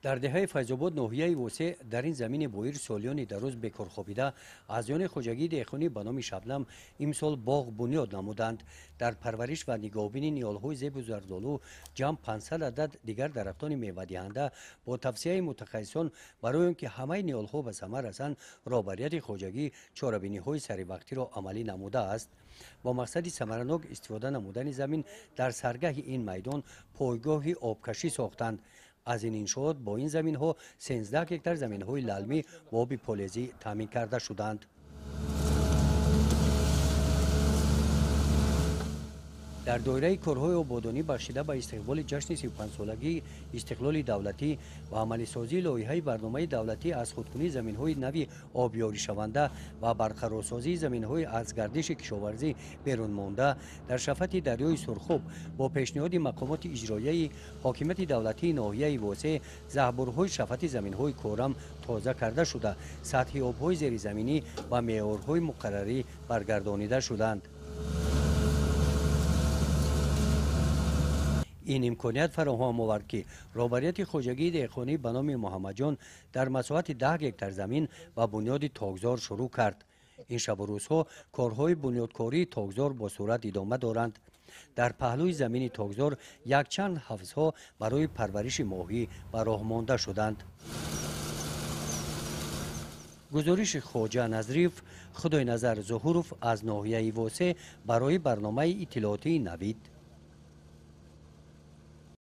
در دهه فیض‌آباد ناحیه وسع در این زمین بویر سالیانی در روز بکار خوابیده از یان خوجگی دهقانی به نام شبنم امسال باغ بنیاد نمودند. در پرورش و نگهبانی نیالهای زیب و زردآلو جمع 500 عدد دیگر درختان میوه دهنده با توصیه متخصصان برای اینکه همه نیالها به ثمر رسند رهبریت خوجگی چاره‌بینی‌های سریع را عملی نموده است. با مقصد ثمرناک استفاده نمودن زمین در سرگاه این میدان پایگاه آبکشی ساختند. از این انشاءات با این زمین ها 13 هکتار زمین های للمی و آب پلیزی تامین کرده شدند. در دایره کارهای آبادانی بخشیده به استقبال جشن 35 سالگی استقلال دولتی و عملی سازی لایحه برنامه دولتی از خودکنی زمین‌های نوی آبیاری شونده و برقرارسازی زمین‌های از گردش کشاورزی بیرون مانده در شفت دریای سرخاب با پیشنهاد مقامات اجرایی حاکمیت دولتی ناحیه واسع زهبورهای شفت زمین‌های کورم تازه کرده شده، سطح آب‌های زیرزمینی و معیارهای مقرری برگردانیده شدند. این امکانیت فراهم آورد که رهبریت خوجگی دهقانی به نام محمد جان در مساحت 10 هکتار زمین و بنیاد تاکزار شروع کرد. این شب و روزها کارهای بنیادکاری تاکزار با صورت ادامه دارند. در پهلوی زمین تاکزار یک چند حوضها برای پرورش ماهی به راه مانده شدند. گزارش خواجه نظریف، خدای نظر ظهوروف از ناحیه واسع برای برنامه اطلاعاتی نوید.